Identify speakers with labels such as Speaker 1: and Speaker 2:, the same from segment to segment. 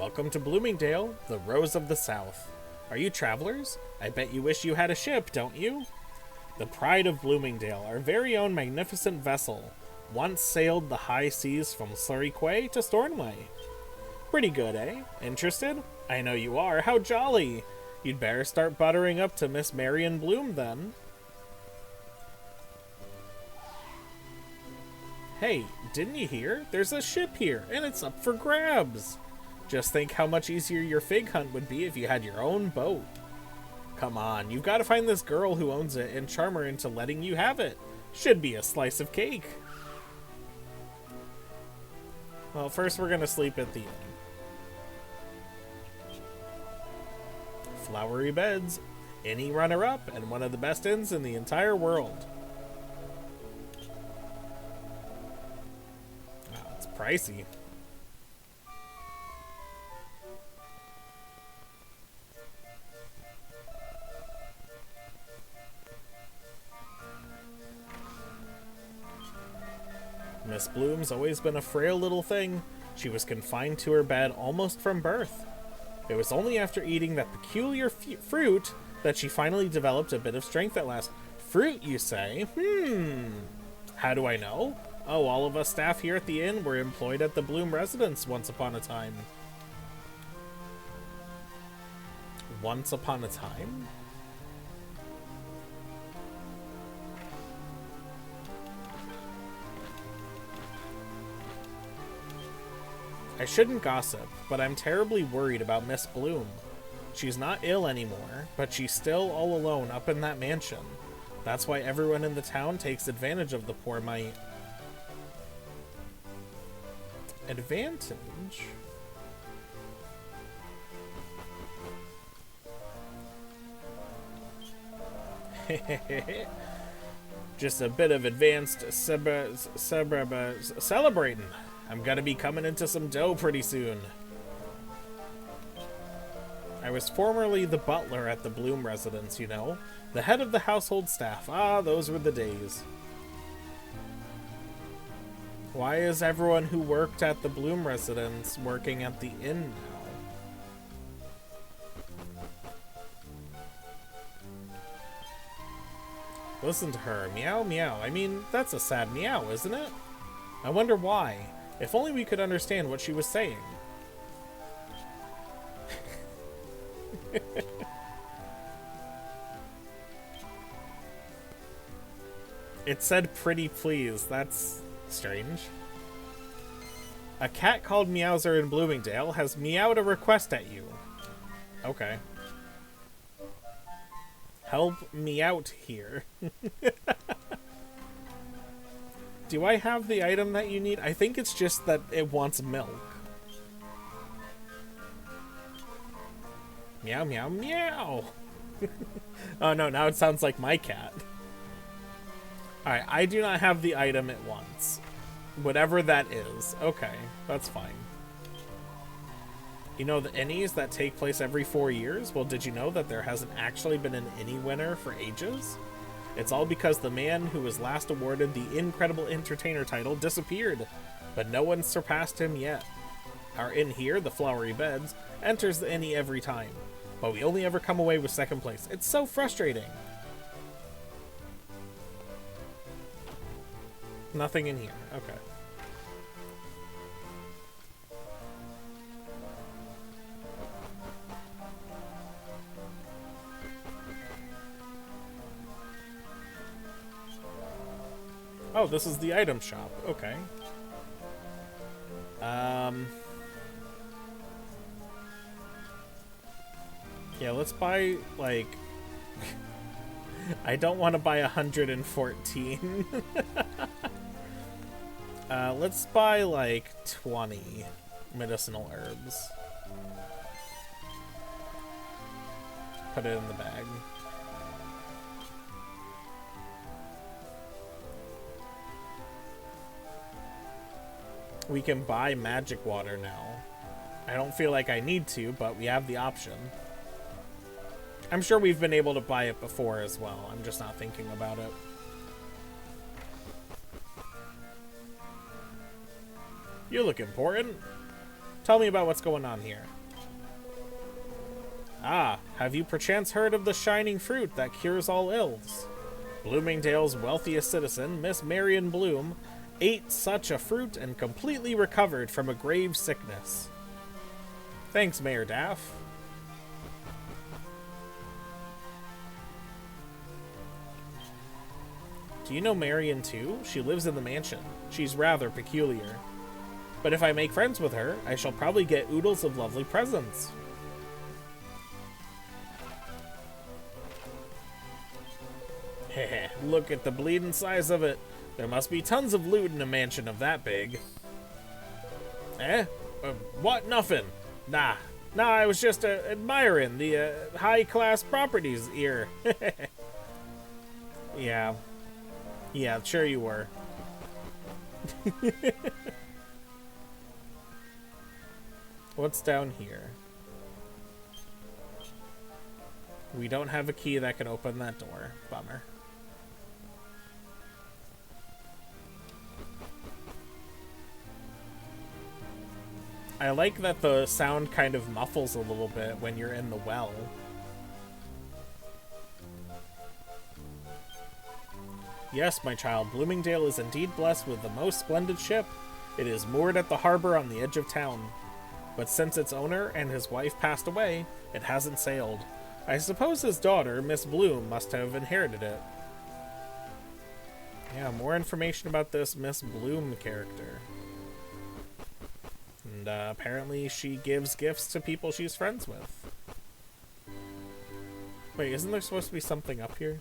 Speaker 1: Welcome to Bloomingdale, the Rose of the South. Are you travelers? I bet you wish you had a ship, don't you? The pride of Bloomingdale, our very own magnificent vessel, once sailed the high seas from Starry Skies to Stornway. Pretty good, eh? Interested? I know you are. How jolly! You'd better start buttering up to Miss Marion Bloom, then. Hey, didn't you hear? There's a ship here, and it's up for grabs! Just think how much easier your fig hunt would be if you had your own boat. Come on, you've got to find this girl who owns it and charm her into letting you have it. Should be a slice of cake. Well, first we're gonna sleep at the inn. Flowery beds, any runner-up, and one of the best inns in the entire world. Wow, it's pricey. Miss Bloom's always been a frail little thing. She was confined to her bed almost from birth. It was only after eating that peculiar fruit that she finally developed a bit of strength at last. Fruit, you say? How do I know? Oh, all of us staff here at the inn were employed at the Bloom residence once upon a time. Once upon a time? I shouldn't gossip, but I'm terribly worried about Miss Bloom. She's not ill anymore, but she's still all alone up in that mansion. That's why everyone in the town takes advantage of the poor mite. Advantage? Just a bit of advanced celebrating. I'm gonna be coming into some dough pretty soon. I was formerly the butler at the Bloom residence, you know. The head of the household staff. Ah, those were the days. Why is everyone who worked at the Bloom residence working at the inn now? Listen to her. Meow, meow. I mean, that's a sad meow, isn't it? I wonder why. If only we could understand what she was saying. It said pretty please. That's strange. A cat called Meowser in Bloomingdale has meowed a request at you. Okay. Help me out here. Do I have the item that you need? I think it's just that it wants milk. Meow, meow, meow. Oh no, now it sounds like my cat. Alright, I do not have the item it wants. Whatever that is. Okay, that's fine. You know the Innies that take place every 4 years? Well, did you know that there hasn't actually been an Innie winner for ages? It's all because the man who was last awarded the Incredible Entertainer title disappeared, but no one surpassed him yet. Our inn here, the Flowery Beds, enters the Innie every time, but we only ever come away with second place. It's so frustrating. Nothing in here. Okay. Oh, this is the item shop. Okay. Yeah, let's buy, like... I don't want to buy 114. Let's buy, like, 20 medicinal herbs. Put it in the bag. We can buy magic water now. I don't feel like I need to, but we have the option. I'm sure we've been able to buy it before as well. I'm just not thinking about it. You look important. Tell me about what's going on here. Ah, have you perchance heard of the shining fruit that cures all ills? Bloomingdale's wealthiest citizen, Miss Marion Bloom, ate such a fruit and completely recovered from a grave sickness. Thanks, Mayor Daff. Do you know Marion too? She lives in the mansion. She's rather peculiar. But if I make friends with her, I shall probably get oodles of lovely presents. Heh, look at the bleeding size of it. There must be tons of loot in a mansion of that big. Eh? What? Nothing. Nah, I was just admiring the high-class properties here. Yeah, sure you were. What's down here? We don't have a key that can open that door. Bummer. I like that the sound kind of muffles a little bit when you're in the well. Yes, my child, Bloomingdale is indeed blessed with the most splendid ship. It is moored at the harbor on the edge of town. But since its owner and his wife passed away, it hasn't sailed. I suppose his daughter, Miss Bloom, must have inherited it. Yeah, more information about this Miss Bloom character. And apparently she gives gifts to people she's friends with. Wait, isn't there supposed to be something up here?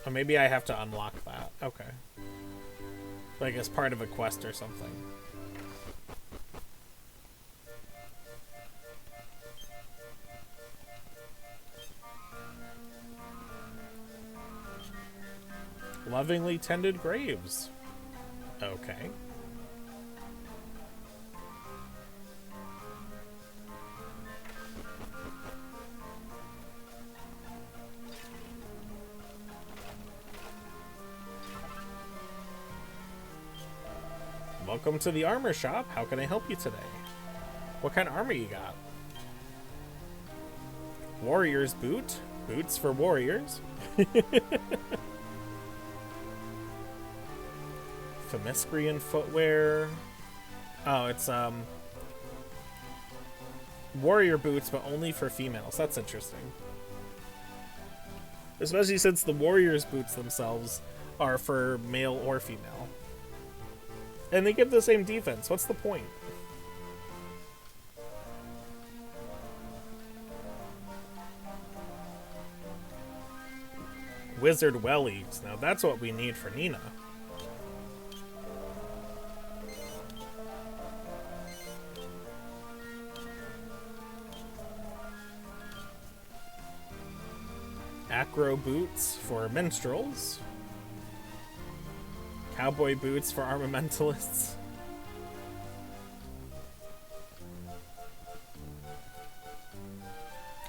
Speaker 1: Oh, maybe I have to unlock that. Okay. Like as part of a quest or something. Lovingly tended graves. Okay. Welcome to the armor shop. How can I help you today? What kind of armor you got? Warrior's boot. Boots for warriors. Themyscrian footwear. Oh, it's warrior boots, but only for females. That's interesting. Especially since the warriors' boots themselves are for male or female. And they give the same defense. What's the point? Wizard wellies. Now that's what we need for Nina. Acro boots for minstrels. Cowboy boots for armamentalists.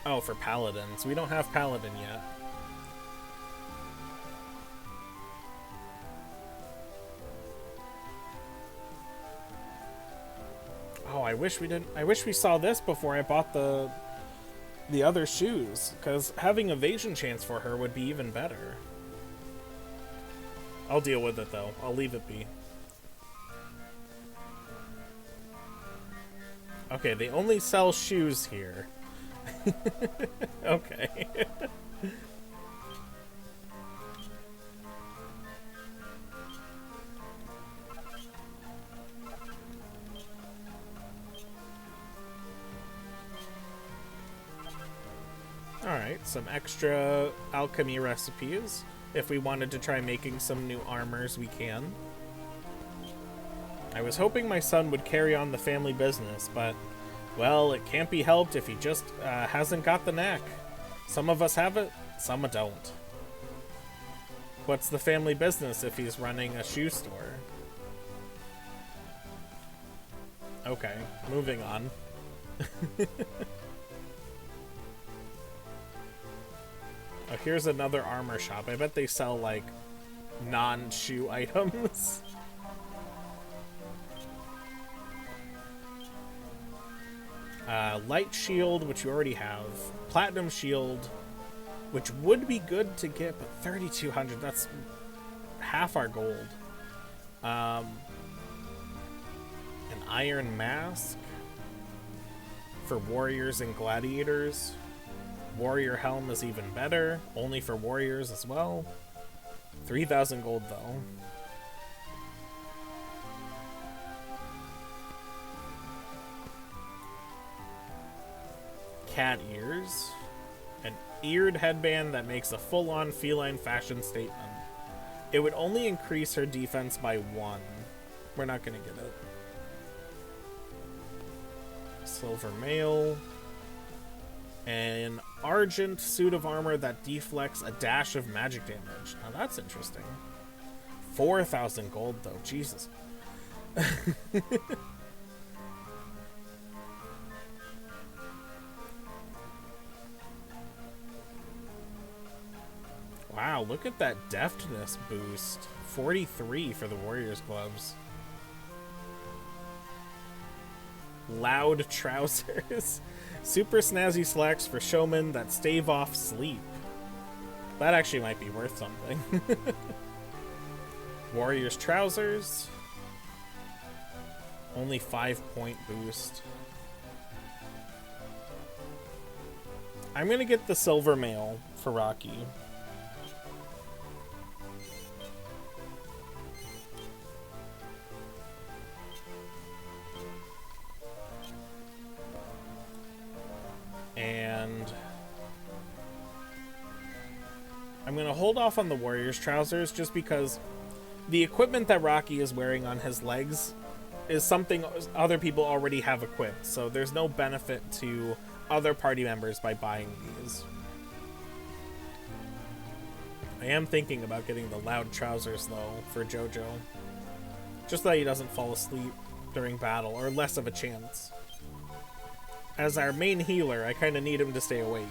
Speaker 1: Oh, for paladins. We don't have paladin yet. Oh, I wish we didn't. I wish we saw this before I bought the other shoes, because having evasion chance for her would be even better. I'll deal with it though. I'll leave it be. Okay, they only sell shoes here. Okay. Alright, some extra alchemy recipes. If we wanted to try making some new armors, we can. I was hoping my son would carry on the family business, but, well, it can't be helped if he just hasn't got the knack. Some of us have it, some don't. What's the family business if he's running a shoe store? Okay, moving on. Oh, here's another armor shop. I bet they sell, like, non-shoe items. Light shield, which you already have. Platinum shield, which would be good to get, but 3,200, that's half our gold. An iron mask for warriors and gladiators. Warrior helm is even better, only for warriors as well. 3,000 gold though. Cat ears. An eared headband that makes a full-on feline fashion statement. It would only increase her defense by 1. We're not gonna get it. Silver mail. An argent suit of armor that deflects a dash of magic damage. Now that's interesting. 4,000 gold though, Jesus. Wow, look at that deftness boost. 43 for the Warriors gloves. Loud trousers. Super snazzy slacks for showmen that stave off sleep. That actually might be worth something. Warriors trousers. Only 5-point boost. I'm gonna get the silver mail for Rocky. And I'm going to hold off on the Warriors trousers just because the equipment that Rocky is wearing on his legs is something other people already have equipped. So there's no benefit to other party members by buying these. I am thinking about getting the loud trousers though for JoJo. Just so that he doesn't fall asleep during battle, or less of a chance. As our main healer, I kind of need him to stay awake.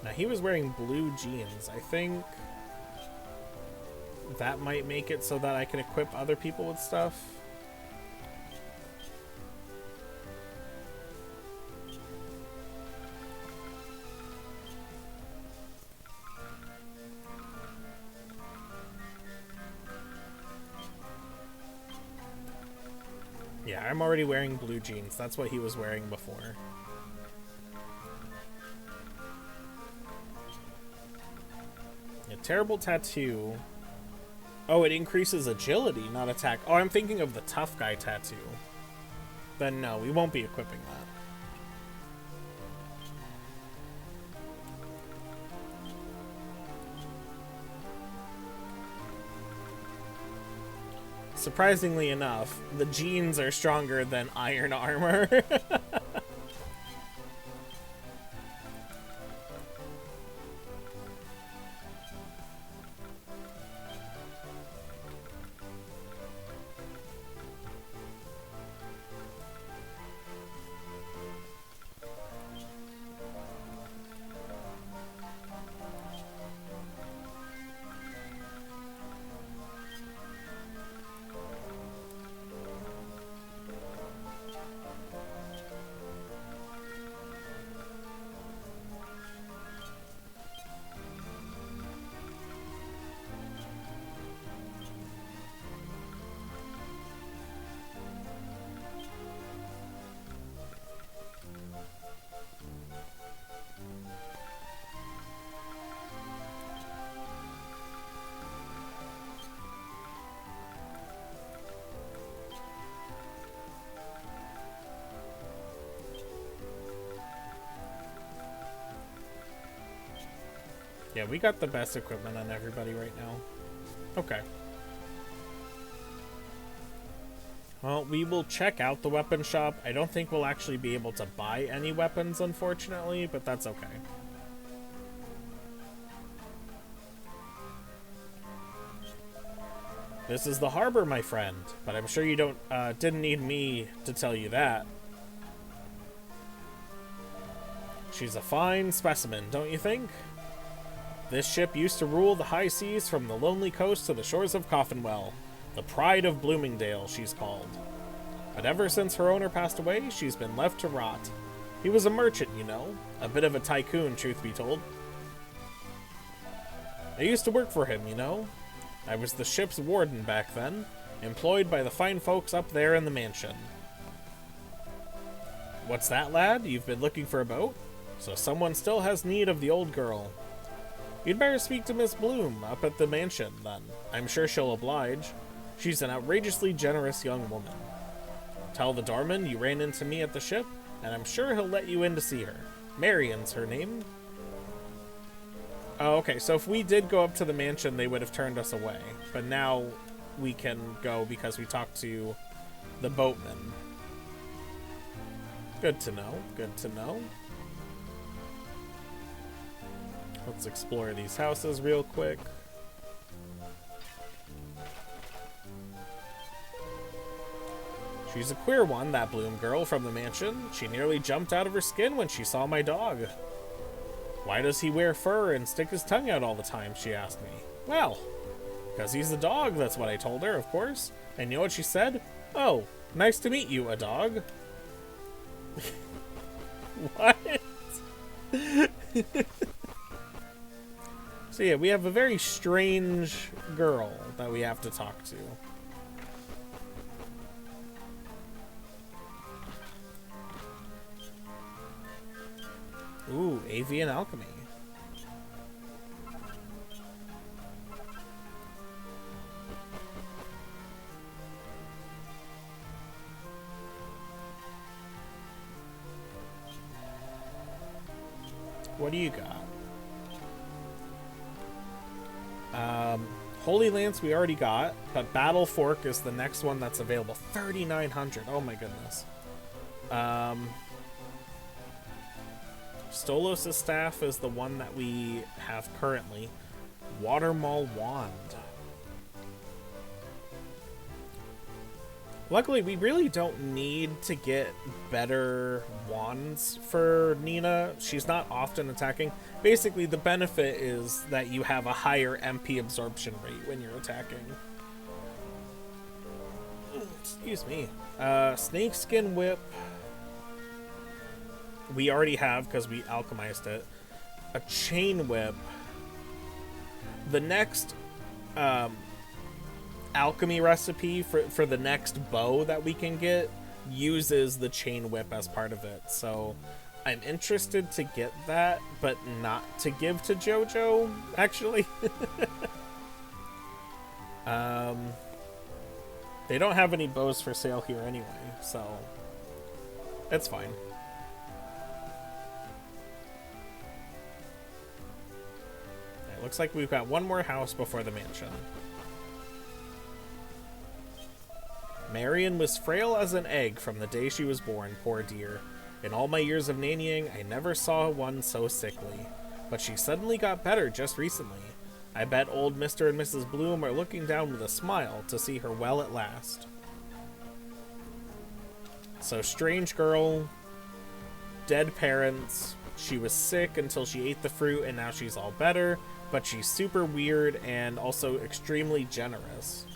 Speaker 1: Now, he was wearing blue jeans. I think that might make it so that I can equip other people with stuff. Yeah, I'm already wearing blue jeans. That's what he was wearing before. A terrible tattoo. Oh, it increases agility, not attack. Oh, I'm thinking of the tough guy tattoo. Then no, we won't be equipping that. Surprisingly enough, the jeans are stronger than iron armor. Yeah, we got the best equipment on everybody right now. Okay. Well, we will check out the weapon shop. I don't think we'll actually be able to buy any weapons, unfortunately, but that's okay. This is the harbor, my friend, but I'm sure you didn't need me to tell you that. She's a fine specimen, don't you think? This ship used to rule the high seas from the lonely coast to the shores of Coffinwell. The pride of Bloomingdale, she's called. But ever since her owner passed away, she's been left to rot. He was a merchant, you know. A bit of a tycoon, truth be told. I used to work for him, you know. I was the ship's warden back then, employed by the fine folks up there in the mansion. What's that, lad? You've been looking for a boat? So someone still has need of the old girl. You'd better speak to Miss Bloom up at the mansion, then. I'm sure she'll oblige. She's an outrageously generous young woman. Tell the doorman you ran into me at the ship, and I'm sure he'll let you in to see her. Marion's her name. Oh, okay, so if we did go up to the mansion, they would have turned us away. But now we can go because we talked to the boatman. Good to know, good to know. Let's explore these houses real quick. She's a queer one, that Bloom girl from the mansion. She nearly jumped out of her skin when she saw my dog. Why does he wear fur and stick his tongue out all the time, she asked me. Well, because he's a dog, that's what I told her, of course. And you know what she said? Oh, nice to meet you, a dog. What? So yeah, we have a very strange girl that we have to talk to. Ooh, avian alchemy. What do you got? Holy Lance we already got, but Battle Fork is the next one that's available. 3,900. Oh my goodness. Stolos' staff is the one that we have currently. Watermaul Wand. Luckily, we really don't need to get better wands for Nina. She's not often attacking. Basically, the benefit is that you have a higher MP absorption rate when you're attacking. Excuse me. Snakeskin Whip. We already have because we alchemized it. A Chain Whip. The next alchemy recipe for the next bow that we can get uses the Chain Whip as part of it. So I'm interested to get that, but not to give to JoJo, actually. They don't have any bows for sale here anyway, so it's fine. It looks like we've got one more house before the mansion. Marion was frail as an egg from the day she was born, poor dear. In all my years of nannying, I never saw one so sickly. But she suddenly got better just recently. I bet old Mr. and Mrs. Bloom are looking down with a smile to see her well at last. So, strange girl, dead parents, she was sick until she ate the fruit and now she's all better, but she's super weird and also extremely generous.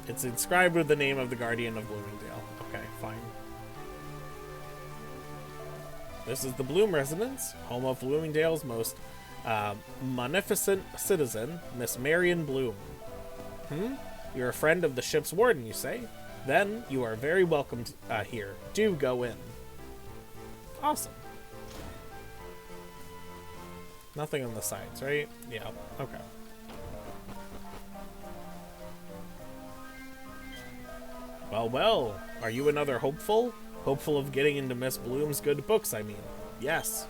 Speaker 1: It's inscribed with the name of the Guardian of Bloomingdale. Okay, fine. This is the Bloom residence, home of Bloomingdale's most munificent citizen, Miss Marion Bloom. You're a friend of the ship's warden, you say? Then you are very welcome here. Do go in. Awesome. Nothing on the sides, right? Yeah, okay. Well, well, are you another hopeful? Hopeful of getting into Miss Bloom's good books, I mean. Yes.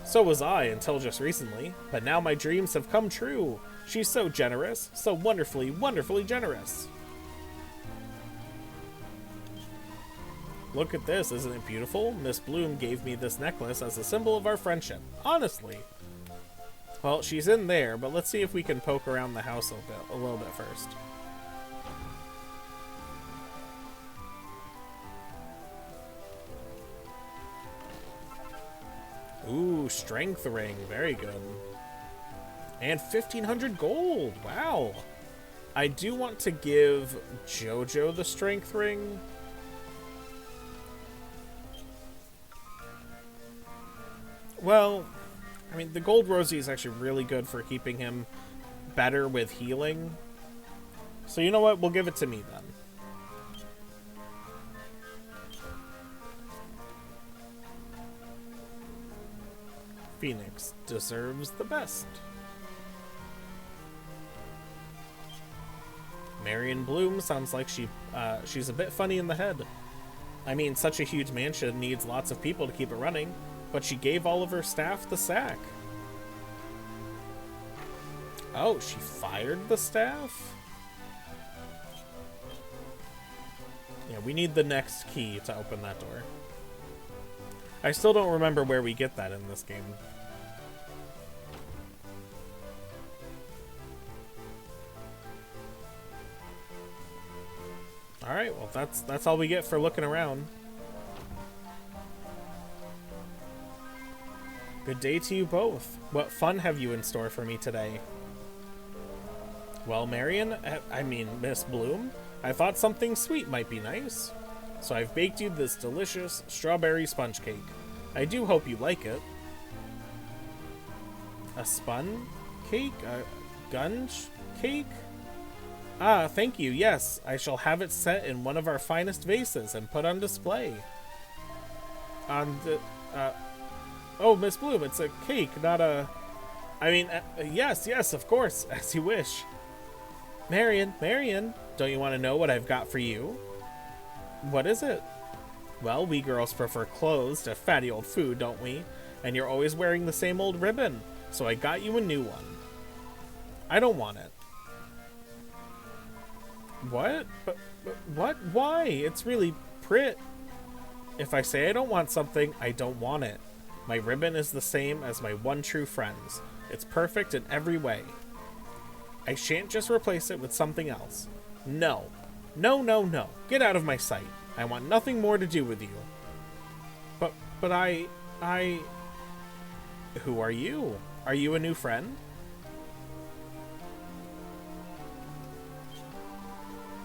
Speaker 1: So was I, until just recently, but now my dreams have come true. She's so generous, so wonderfully, wonderfully generous. Look at this, isn't it beautiful? Miss Bloom gave me this necklace as a symbol of our friendship. Honestly. Well, she's in there, but let's see if we can poke around the house a little bit first. Ooh, strength ring. Very good. And 1,500 gold. Wow. I do want to give Jojo the strength ring. Well, I mean, the gold Rosie is actually really good for keeping him better with healing. So you know what? We'll give it to me then. Phoenix deserves the best. Marion Bloom sounds like she's a bit funny in the head. I mean, such a huge mansion needs lots of people to keep it running, but she gave all of her staff the sack. Oh, she fired the staff? Yeah, we need the next key to open that door. I still don't remember where we get that in this game. Alright, well that's all we get for looking around. Good day to you both. What fun have you in store for me today? Well, Marion, I mean Miss Bloom, I thought something sweet might be nice. So I've baked you this delicious strawberry sponge cake. I do hope you like it. A spun cake? A gunge cake? Ah, thank you, yes. I shall have it set in one of our finest vases and put on display. On the, oh, Miss Bloom, it's a cake, not a... I mean, yes, of course, as you wish. Marion, don't you want to know what I've got for you? What is it? Well, we girls prefer clothes to fatty old food, don't we? And you're always wearing the same old ribbon, so I got you a new one. I don't want it. What? But what? Why? It's really pretty. If I say I don't want something, I don't want it. My ribbon is the same as my one true friend's. It's perfect in every way. I shan't just replace it with something else. No. No. Get out of my sight. I want nothing more to do with you. But I... Who are you? Are you a new friend?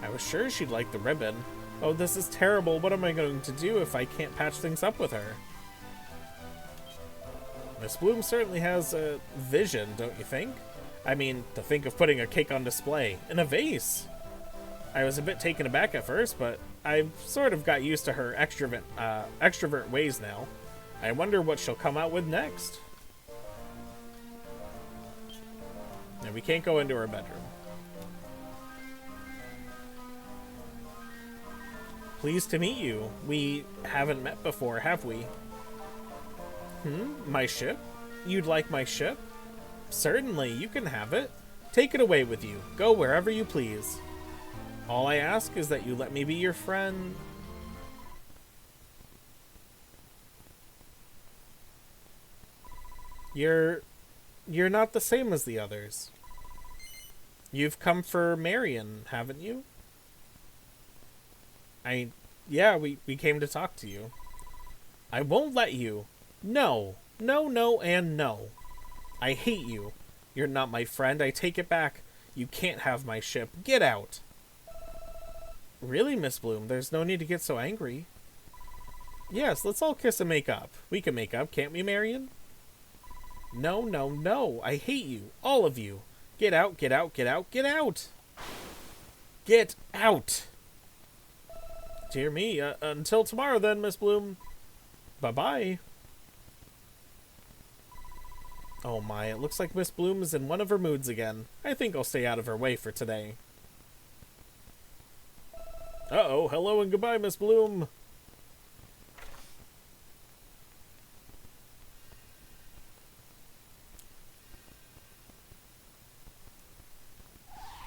Speaker 1: I was sure she'd like the ribbon. Oh, this is terrible. What am I going to do if I can't patch things up with her? Miss Bloom certainly has a vision, don't you think? I mean, to think of putting a cake on display in a vase. I was a bit taken aback at first, but I've sort of got used to her extrovert ways now. I wonder what she'll come out with next. And we can't go into her bedroom. Pleased to meet you. We haven't met before, have we? My ship? You'd like my ship? Certainly, you can have it. Take it away with you. Go wherever you please. All I ask is that you let me be your friend. You're not the same as the others. You've come for Marion, haven't you? Yeah, we came to talk to you. I won't let you. No, and no. I hate you. You're not my friend. I take it back. You can't have my ship. Get out. Really, Miss Bloom? There's no need to get so angry. Yes, let's all kiss and make up. We can make up, can't we, Marion? No. I hate you. All of you. Get out. Get out. Dear me. Until tomorrow then, Miss Bloom. Bye-bye. Oh my, it looks like Miss Bloom is in one of her moods again. I think I'll stay out of her way for today. Uh-oh, hello and goodbye, Miss Bloom.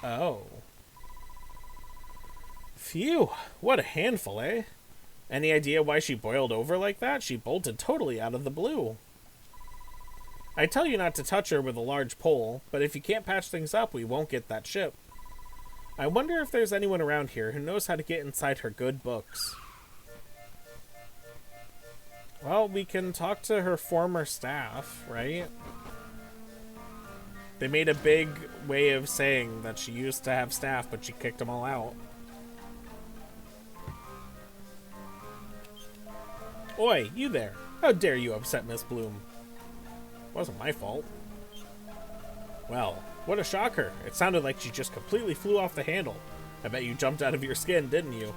Speaker 1: Oh. Phew, what a handful, eh? Any idea why she boiled over like that? She bolted totally out of the blue. I tell you not to touch her with a large pole, but if you can't patch things up, we won't get that ship. I wonder if there's anyone around here who knows how to get inside her good books. Well, we can talk to her former staff, right? They made a big way of saying that she used to have staff, but she kicked them all out. Oi, you there. How dare you upset Miss Bloom? Wasn't my fault. Well, what a shocker. It sounded like she just completely flew off the handle. I bet you jumped out of your skin, didn't you?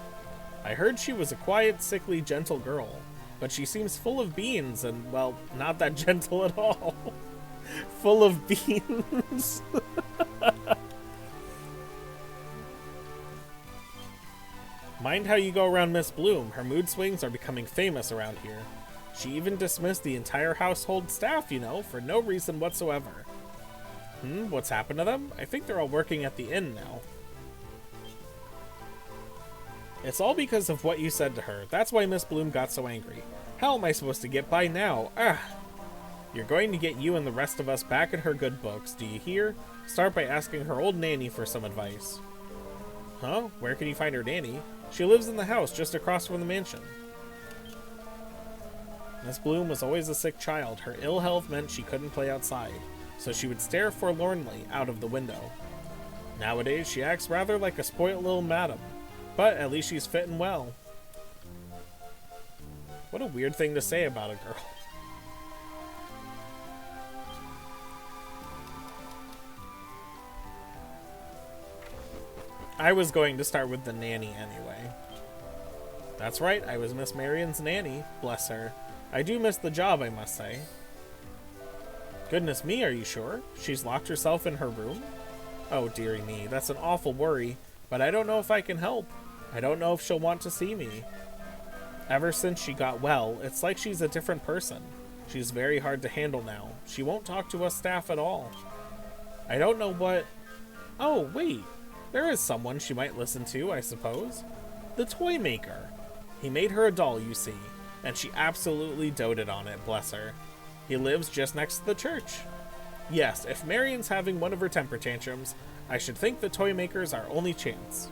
Speaker 1: I heard she was a quiet, sickly, gentle girl. But she seems full of beans and, well, not that gentle at all. Full of beans. Mind how you go around Miss Bloom. Her mood swings are becoming famous around here. She even dismissed the entire household staff, you know, for no reason whatsoever. What's happened to them? I think they're all working at the inn now. It's all because of what you said to her. That's why Miss Bloom got so angry. How am I supposed to get by now? You're going to get you and the rest of us back in her good books, do you hear? Start by asking her old nanny for some advice. Huh? Where can you find her nanny? She lives in the house just across from the mansion. Miss Bloom was always a sick child. Her ill health meant she couldn't play outside, so she would stare forlornly out of the window. Nowadays, she acts rather like a spoilt little madam, but at least she's fit and well. What a weird thing to say about a girl. I was going to start with the nanny anyway. That's right, I was Miss Marion's nanny. Bless her. I do miss the job, I must say. Goodness me, are you sure? She's locked herself in her room? Oh, dearie me, that's an awful worry, but I don't know if I can help. I don't know if she'll want to see me. Ever since she got well, it's like she's a different person. She's very hard to handle now. She won't talk to us staff at all. I don't know what... Oh, wait. There is someone she might listen to, I suppose. The toy maker. He made her a doll, you see, and she absolutely doted on it, bless her. He lives just next to the church. Yes, if Marion's having one of her temper tantrums, I should think the toy maker's our only chance.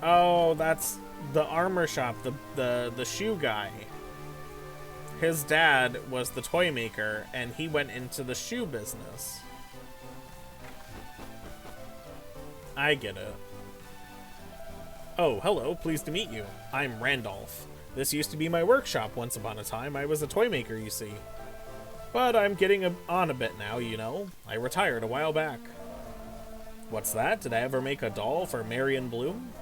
Speaker 1: Oh, that's the armor shop, the shoe guy. His dad was the toy maker, and he went into the shoe business. I get it. Oh, hello, pleased to meet you. I'm Randolph. This used to be my workshop once upon a time. I was a toy maker, you see. But I'm getting on a bit now, you know. I retired a while back. What's that? Did I ever make a doll for Marion Bloom?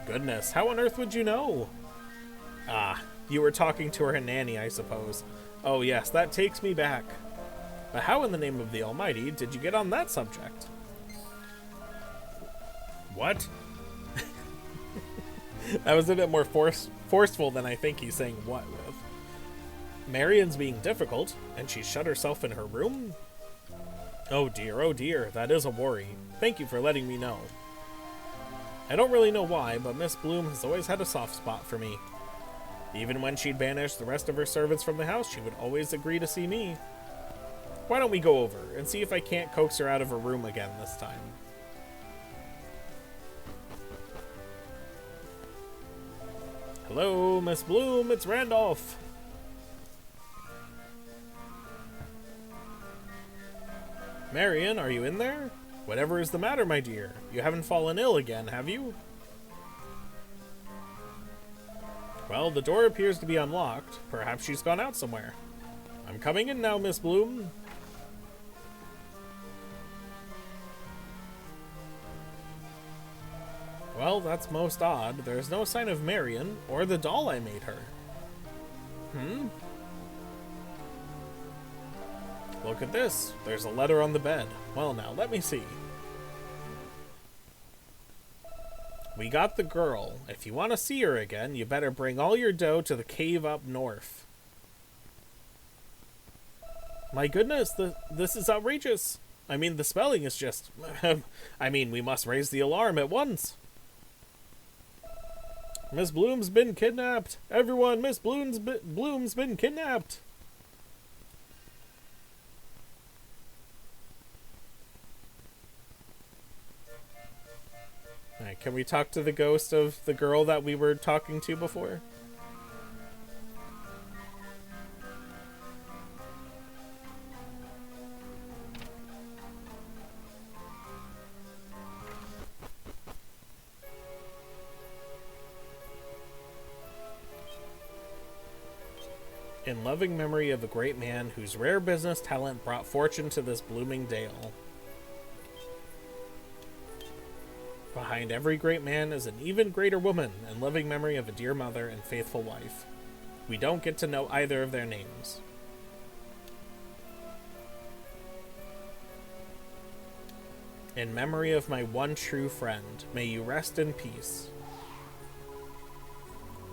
Speaker 1: Goodness, how on earth would you know? Ah, you were talking to her nanny, I suppose. Oh yes, that takes me back. But how in the name of the Almighty did you get on that subject? What? That was a bit more forceful than I think he's saying what with. Marion's being difficult, and she's shut herself in her room? Oh dear, that is a worry. Thank you for letting me know. I don't really know why, but Miss Bloom has always had a soft spot for me. Even when she'd banish the rest of her servants from the house, she would always agree to see me. Why don't we go over and see if I can't coax her out of her room again this time? Hello, Miss Bloom, it's Randolph. Marion, are you in there? Whatever is the matter, my dear? You haven't fallen ill again, have you? Well, the door appears to be unlocked. Perhaps she's gone out somewhere. I'm coming in now, Miss Bloom. Well, that's most odd. There's no sign of Marion, or the doll I made her. Look at this. There's a letter on the bed. Well now, let me see. We got the girl. If you want to see her again, you better bring all your dough to the cave up north. My goodness, this is outrageous. I mean, the spelling is just... I mean, we must raise the alarm at once. Miss Bloom's been kidnapped. Everyone, Miss Bloom's been kidnapped. Alright, can we talk to the ghost of the girl that we were talking to before? In loving memory of a great man whose rare business talent brought fortune to this Bloomingdale. Behind every great man is an even greater woman, in loving memory of a dear mother and faithful wife. We don't get to know either of their names. In memory of my one true friend, may you rest in peace.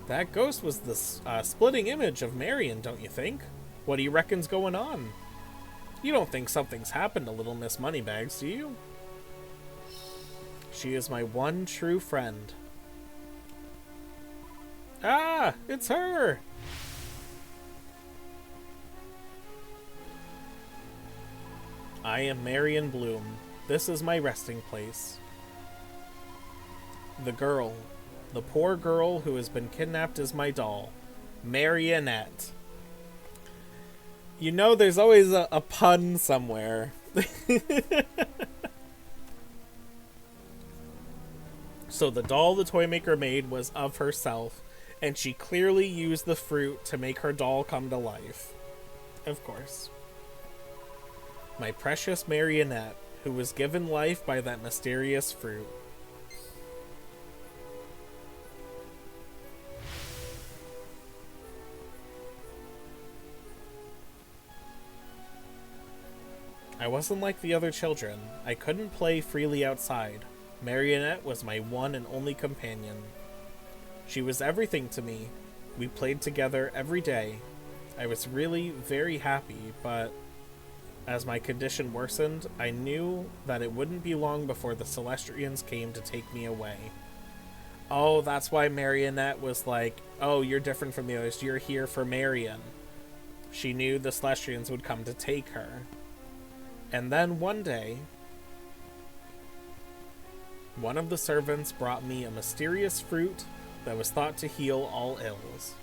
Speaker 1: That ghost was the splitting image of Marion, don't you think? What do you reckon's going on? You don't think something's happened to little Miss Moneybags, do you? She is my one true friend. Ah, it's her! I am Marion Bloom. This is my resting place. The girl, the poor girl who has been kidnapped is my doll, Marionette. You know there's always a pun somewhere. So the doll the toy maker made was of herself, and she clearly used the fruit to make her doll come to life. Of course. My precious Marionette, who was given life by that mysterious fruit. I wasn't like the other children. I couldn't play freely outside. Marionette was my one and only companion. She was everything to me. We played together every day. I was really very happy, but as my condition worsened, I knew that it wouldn't be long before the Celestians came to take me away. Oh, that's why Marionette was like, oh, you're different from the others. You're here for Marion. She knew the Celestians would come to take her. And then one day, one of the servants brought me a mysterious fruit that was thought to heal all ills.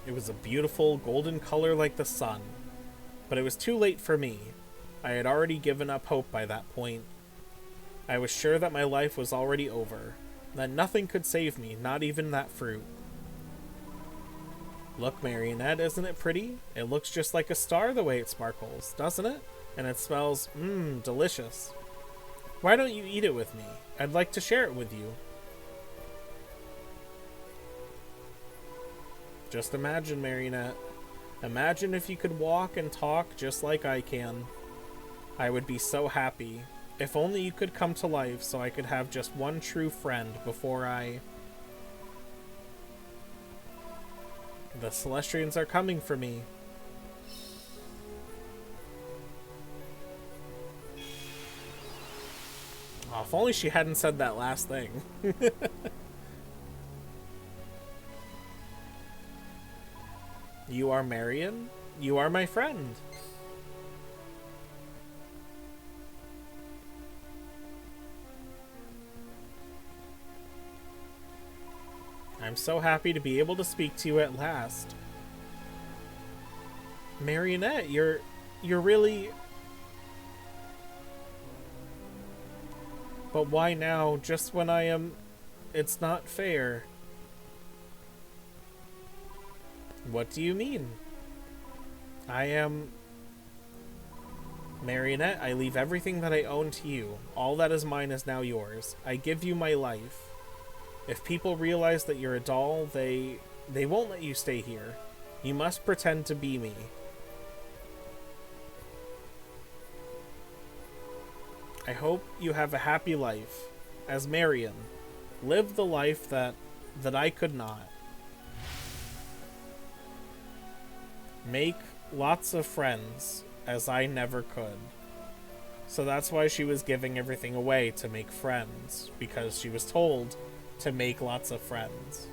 Speaker 1: It was a beautiful golden color like the sun, but it was too late for me. I had already given up hope by that point. I was sure that my life was already over, that nothing could save me, not even that fruit. Look, Marionette, isn't it pretty? It looks just like a star the way it sparkles, doesn't it? And it smells, delicious. Why don't you eat it with me? I'd like to share it with you. Just imagine, Marionette. Imagine if you could walk and talk just like I can. I would be so happy. If only you could come to life so I could have just one true friend before I... The Celestians are coming for me. Oh, if only she hadn't said that last thing. You are Marion? You are my friend. I'm so happy to be able to speak to you at last. Marionette, you're really... But why now, just when I am... It's not fair. What do you mean? I am... Marionette, I leave everything that I own to you. All that is mine is now yours. I give you my life. If people realize that you're a doll, they won't let you stay here. You must pretend to be me. I hope you have a happy life. As Marion, live the life that I could not. Make lots of friends, as I never could. So that's why she was giving everything away, to make friends, because she was told to make lots of friends.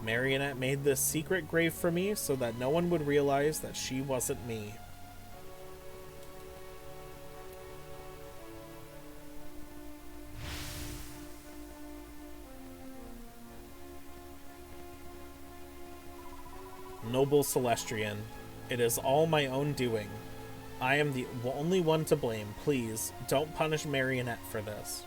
Speaker 1: Marionette made this secret grave for me so that no one would realize that she wasn't me. Noble Celestian, it is all my own doing. I am the only one to blame. Please, don't punish Marionette for this.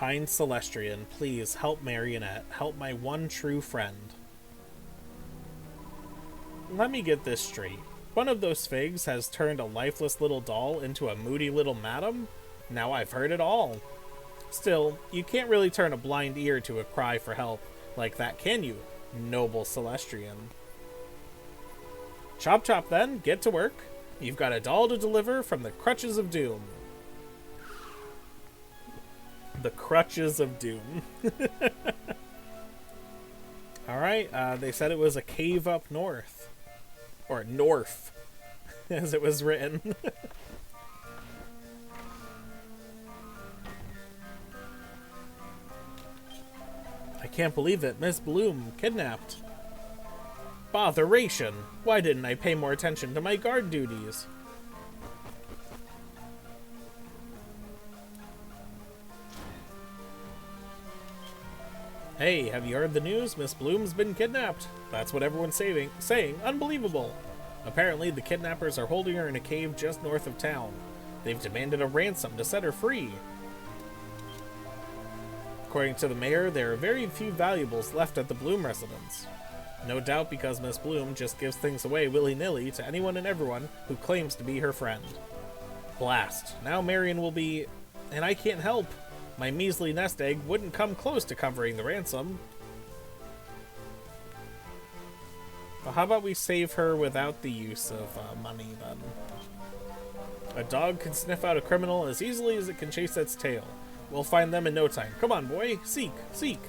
Speaker 1: Kind Celestrian, please help Marionette. Help my one true friend. Let me get this straight. One of those figs has turned a lifeless little doll into a moody little madam? Now I've heard it all. Still, you can't really turn a blind ear to a cry for help like that, can you, noble Celestrian? Chop chop then, get to work. You've got a doll to deliver from the Crutches of Doom. The Crutches of Doom. Alright, they said it was a cave up north. Or north, as it was written. I can't believe it. Miss Bloom, kidnapped. Botheration! Why didn't I pay more attention to my guard duties? Hey, have you heard the news? Miss Bloom's been kidnapped. That's what everyone's saying. Unbelievable. Apparently, the kidnappers are holding her in a cave just north of town. They've demanded a ransom to set her free. According to the mayor, there are very few valuables left at the Bloom residence. No doubt because Miss Bloom just gives things away willy-nilly to anyone and everyone who claims to be her friend. Blast. Now Marion will be... And I can't help. My measly nest egg wouldn't come close to covering the ransom. Well, how about we save her without the use of money, then? A dog can sniff out a criminal as easily as it can chase its tail. We'll find them in no time. Come on, boy. Seek. Seek.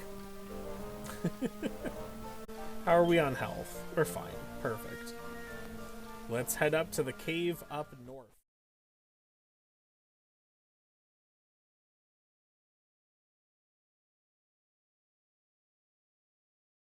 Speaker 1: How are we on health? We're fine. Perfect. Let's head up to the cave up